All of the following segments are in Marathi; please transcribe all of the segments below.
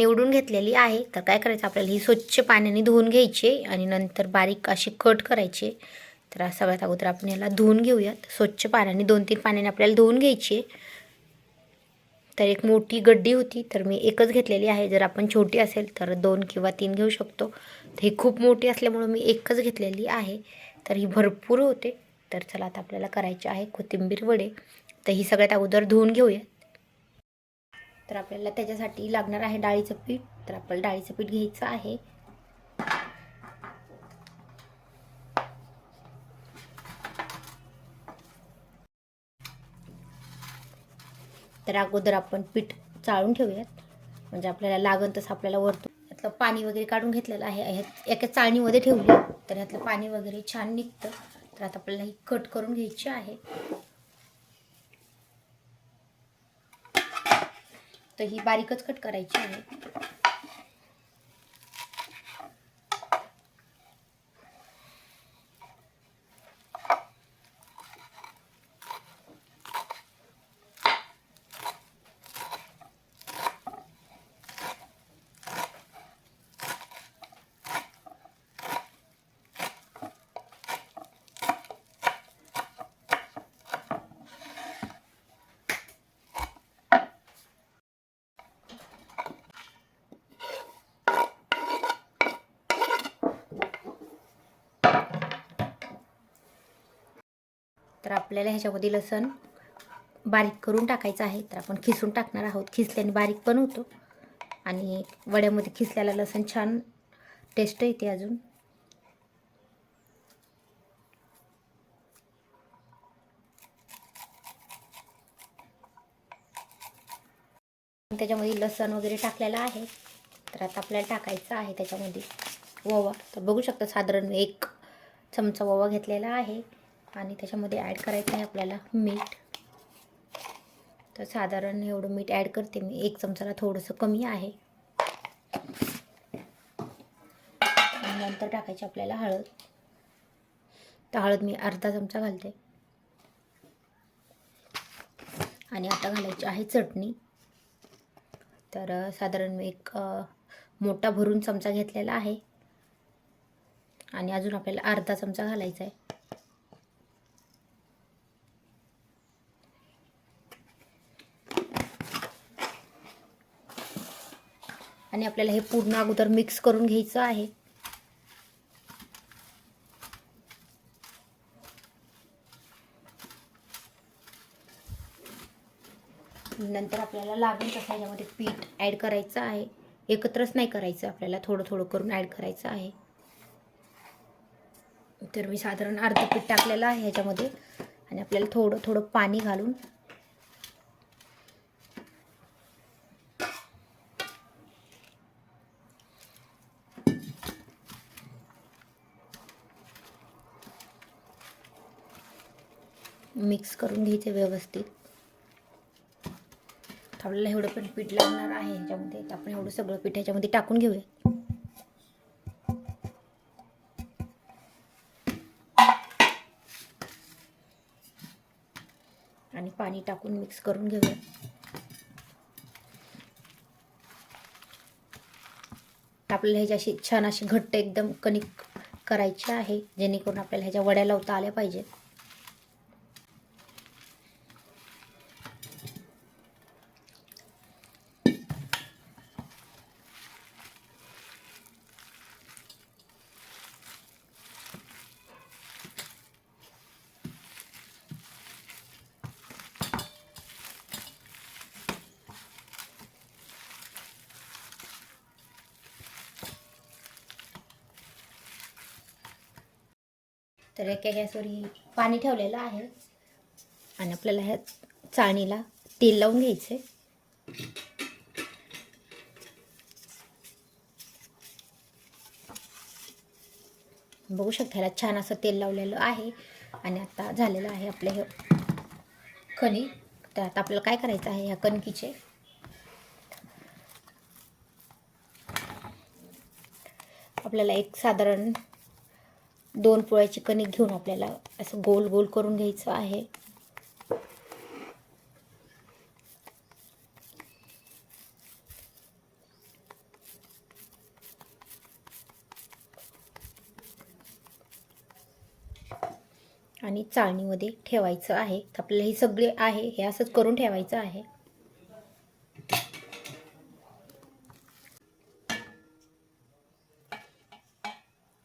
निवडून घेतलेली आहे. तर काय करायचं आपल्याला ही स्वच्छ पाण्याने धुवून घ्यायची आणि नंतर बारीक अशी कट करायची. तर सगळ्यात अगोदर आपण याला धुवून घेऊयात स्वच्छ पाण्याने, 2-3 पाण्याने आपल्याला धुवून घ्यायची. तर एक मोठी गड्डी होती तर मी एकच घेतलेली आहे. जर आपण छोटी असेल तर 2 किंवा 3 घेऊ शकतो. तर ही खूप मोठी असल्यामुळे मी एकच घेतलेली आहे. तर ही भरपूर होते. तर चला आता आपल्याला करायचे आहे कोथिंबीर वडे. तर ही सगळ्यात अगोदर धुवून घेऊया. तर आपल्याला त्याच्यासाठी लागणार आहे डाळीचं पीठ. तर आपल्याला डाळीचं पीठ घ्यायचं आहे. तर अगोदर आपण पीठ चाळून ठेवूयात, म्हणजे आपल्याला लागण तसं आपल्याला वरतून यातलं पाणी वगैरे काढून घेतलेलं आहे. एका चाळणीमध्ये ठेवली तर यातलं पाणी वगैरे छान निघतं. तर आता आपल्याला ही कट करून घ्यायची आहे. तर ही बारीकच कट करायची आहे. तर आपल्याला ह्याच्यामध्ये लसूण बारीक करून टाकायचं आहे. तर आपण खिसून टाकणार आहोत. खिसल्याने बारीक पण होतो आणि वड्यामध्ये खिसल्याला लसूण छान टेस्ट येते अजून. त्याच्यामध्ये लसूण वगैरे टाकलेला आहे. तर आता आपल्याला टाकायचं आहे त्याच्यामध्ये ओवा. तर बघू शकता साधारण 1 चमचा ओवा घेतलेला आहे आणि त्याच्यामध्ये ॲड करायचं आहे आपल्याला मीठ. तर साधारण एवढं मीठ ॲड करते मी. 1 चमचाला थोडंसं कमी आहे. आणि नंतर टाकायची आपल्याला हळद. तर हळद मी अर्धा चमचा घालते. आणि आता घालायची आहे चटणी. तर साधारण मी एक मोठा भरून चमचा घेतलेला आहे आणि अजून आपल्याला अर्धा चमचा घालायचा आहे. आणि आपल्याला हे पूर्ण अगोदर मिक्स करून घ्यायचं आहे. नंतर आपल्याला लागेल तसं याच्यामध्ये पीठ ॲड करायचं आहे. एकत्रच नाही करायचं, आपल्याला थोडं थोडं करून ॲड करायचं आहे. तर मी साधारण अर्ध पीठ टाकलेलं आहे ह्याच्यामध्ये आणि आपल्याला थोडं थोडं पाणी घालून मिक्स करून घ्यायचं व्यवस्थित. आपल्याला एवढं पण पीठ लागणार आहे ह्याच्यामध्ये. तर आपण एवढं सगळं पीठ ह्याच्यामध्ये टाकून घेऊया. आणि पाणी टाकून मिक्स करून घेऊया. आपल्याला ह्याच्याशी छान अशी घट्ट एकदम कणिक करायची आहे, जेणेकरून आपल्याला ह्याच्या वड्या लावता आल्या पाहिजेत. तर एका गॅसवर पाणी ठेवलेलं आहे आणि आपल्याला ह्या चाळणीला तेल लावून घ्यायचं आहे. बघू शकता ह्याला छान असं तेल लावलेलं आहे. आणि आता झालेलं आहे आपलं हे कणिक. तर आता आपल्याला काय करायचं आहे, ह्या कणकीचे आपल्याला एक साधारण 2 पोळ्याची कणिक घेऊन आपल्याला असं गोल गोल करून घ्यायचं आहे. आणि चाळणीमध्ये ठेवायचं आहे. आपल्याला हे सगळे आहे हे असंच करून ठेवायचं आहे.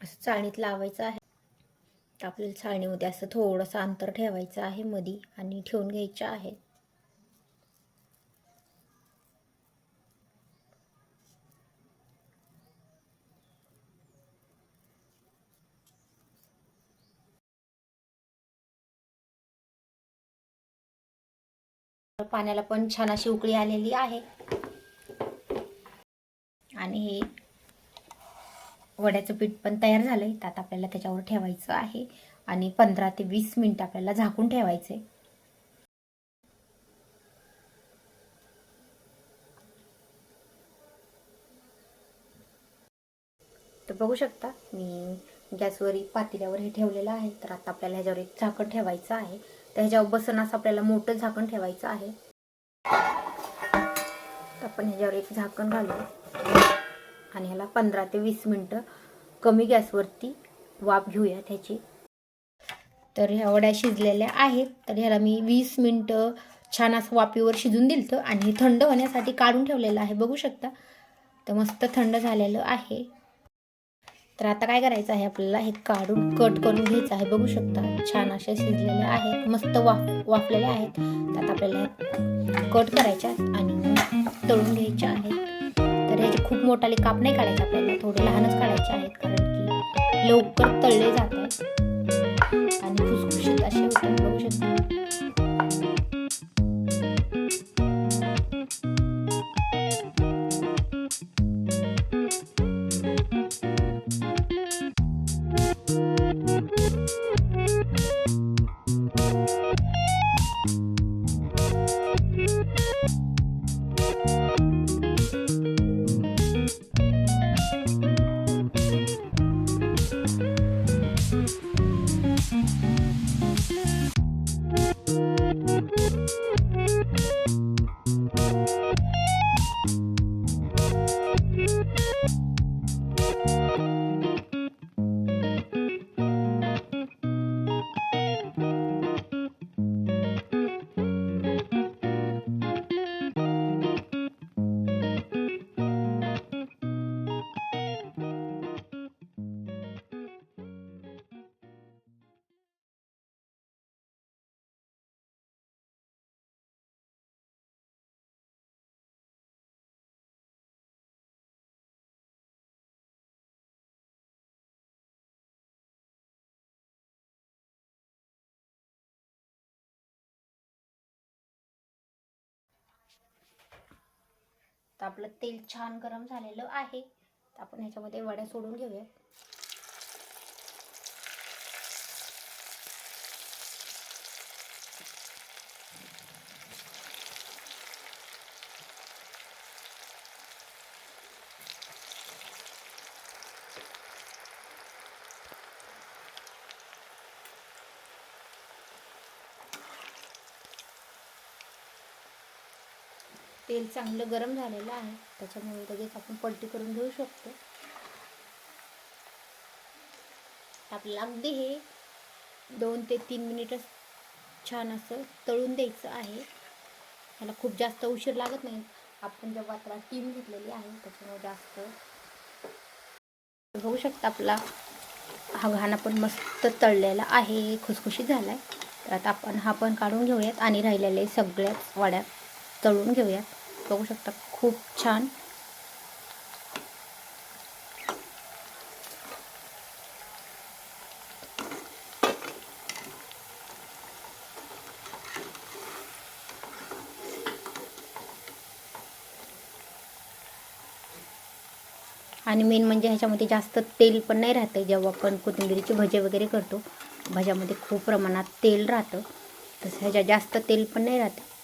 असं चाळणीत लावायचं आहे. आपल्याला चाळणीमध्ये असं थोडंसं अंतर ठेवायचं आहे मध्ये आणि ठेवून घ्यायचं आहे. पाण्याला पण छान अशी उकळी आलेली आहे आणि हे वड्याचं पीठ पण तयार झालंय. त्यात आपल्याला त्याच्यावर ठेवायचं आहे आणि 15 ते 20 मिनिट आपल्याला झाकून ठेवायचे. तर बघू शकता मी गॅसवर पातेल्यावर हे ठेवलेलं आहे. तर आता आपल्याला ह्याच्यावर एक झाकण ठेवायचं आहे. तर ह्याच्यावर बसून असं आपल्याला मोठं झाकण ठेवायचं आहे. तर आपण ह्याच्यावर एक झाकण घालू आणि ह्याला 15 ते 20 मिनिटं कमी गॅसवरती वाफ घेऊया त्याची. तर ह्या वड्या शिजलेल्या आहेत. तर ह्याला मी 20 मिनिटं छान असं वाफेवर शिजून दिलं आणि थंड होण्यासाठी काढून ठेवलेलं आहे. बघू शकता तर मस्त थंड झालेलं आहे. तर आता काय करायचं आहे आपल्याला हे काढून कट करून घ्यायचं आहे. बघू शकता छान असे शिजलेले आहेत, मस्त वाफलेले आहेत. त्यात आपल्याला कट करायचे आणि तळून घ्यायचे आहेत. तर ह्याचे खूप मोठाले काप नाही काढायचे आपल्याला, थोडे लहानच काढायचे आहेत कारण की लवकर तळले जातात आणि खुसखुशीत असे होतात. बघू शकता तर आपलं तेल छान गरम झालेलं आहे. तर आपण ह्याच्यामध्ये वड्या सोडून घेऊया. तेल चांगलं गरम झालेलं आहे, त्याच्यामुळे लगेच आपण पलटी करून घेऊ शकतो. आपल्याला अगदी हे 2 ते 3 मिनिटच छान असं तळून द्यायचं आहे. ह्याला खूप जास्त उशीर लागत नाही. आपण जेव्हा त्याला टीम घेतलेली आहे त्याच्यामुळे जास्त. बघू शकता आपला हा घाणा पण मस्त तळलेला आहे, खुसखुशीत झाला आहे. तर आता आपण हा पण काढून घेऊयात आणि राहिलेले सगळ्याच वड्या तळून घेऊयात. बघू शकता खूप छान आणि मेन म्हणजे ह्याच्यामध्ये जास्त तेल पण नाही राहतं. जेव्हा आपण कोथिंबीरीचे भजे वगैरे करतो भज्यामध्ये खूप प्रमाणात तेल राहतं, तसं ह्याच्यात जास्त तेल पण नाही राहतं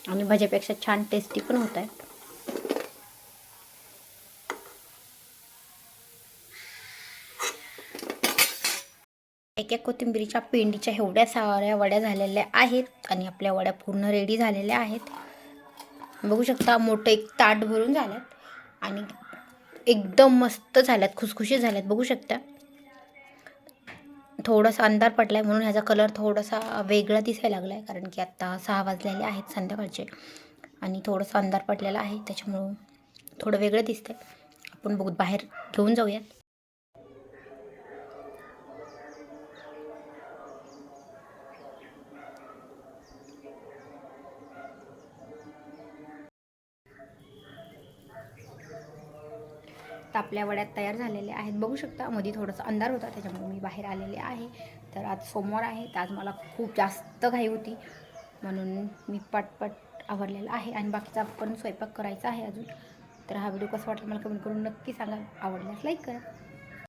आणि भज्यापेक्षा छान टेस्टी पण होत आहे. एका कोथिंबीरीच्या पेंडीच्या एवढ्या साऱ्या वड्या झालेल्या आहेत आणि आपल्या वड्या पूर्ण रेडी झालेल्या आहेत. बघू शकता मोठं एक ताट भरून झाल्यात आणि एकदम मस्त झाल्यात, खुसखुशीत झाल्यात. बघू शकता थोडासा अंधार पडला आहे म्हणून ह्याचा कलर थोडासा वेगळा दिसायला लागला आहे, कारण की आत्ता 6 वाजलेले आहेत संध्याकाळचे आणि थोडासा अंधार पडलेला आहे, त्याच्यामुळं थोडं वेगळं दिसतं आहे. आपण बघू, बाहेर घेऊन जाऊयात. तर आपल्या वड्या तयार झालेल्या आहेत, बघू शकता. मध्ये थोडासा अंधार होता त्याच्यामुळे मी बाहेर आलेले आहे. तर आज सोमवार आहे, तर आज मला खूप जास्त घाई होती म्हणून मी पटपट आवरलेला आहे आणि बाकीचा पण स्वयंपाक करायचा आहे अजून. तर हा व्हिडिओ कसा वाटला मला कमेंट करून नक्की सांगा. आवडल्यास लाईक करा.